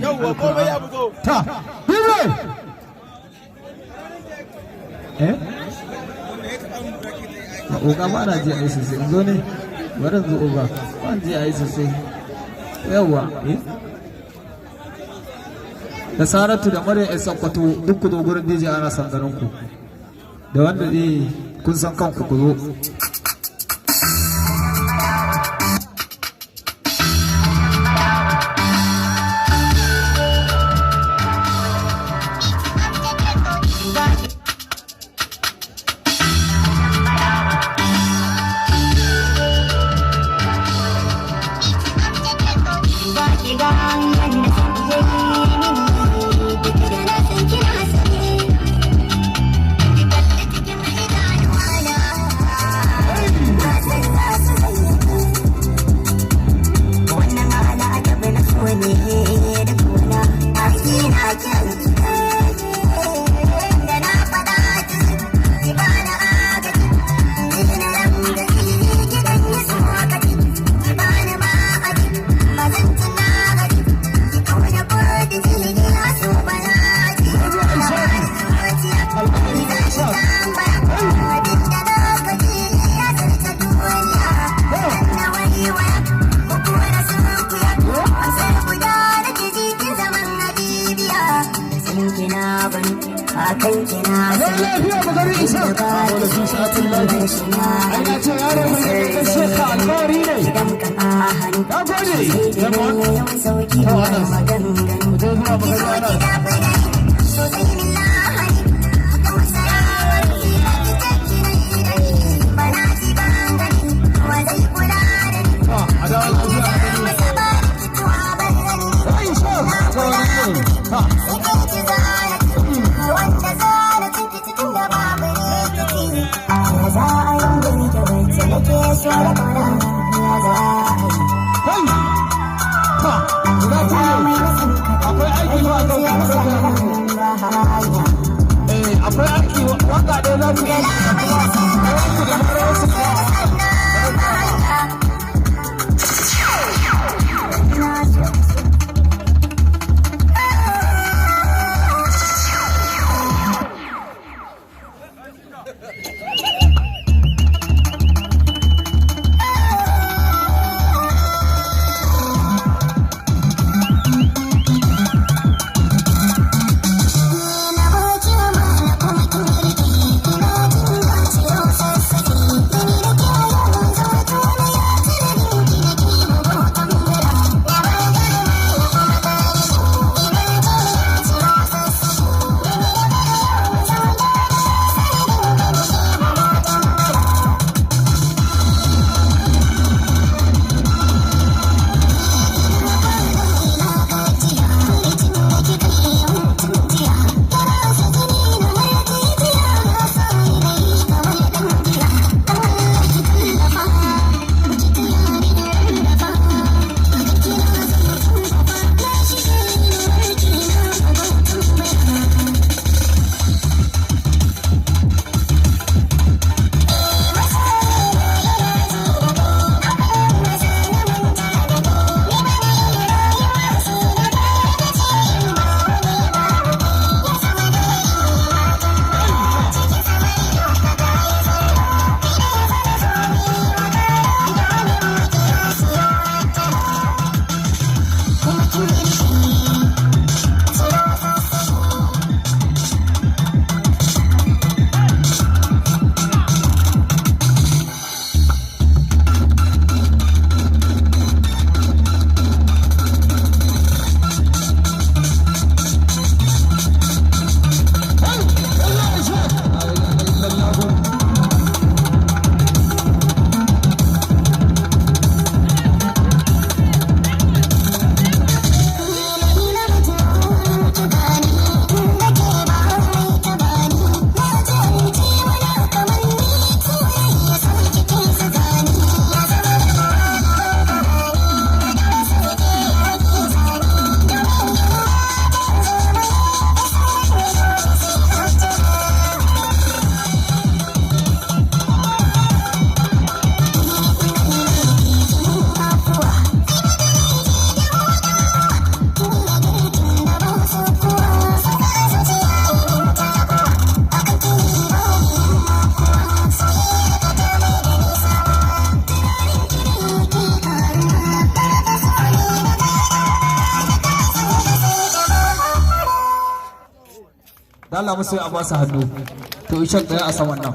yawwa komai ya fito ta bibe oga ba na ji a yi sosai zo ne bari zo oga ba ji a yi sosai yawwa da saratu da maryam ya sakwato duk ku zo gurin DJ ana san ganin ku da wanda kun san kanku ku zo da Allah musu a ba su hannu to ishak da ya a saman nan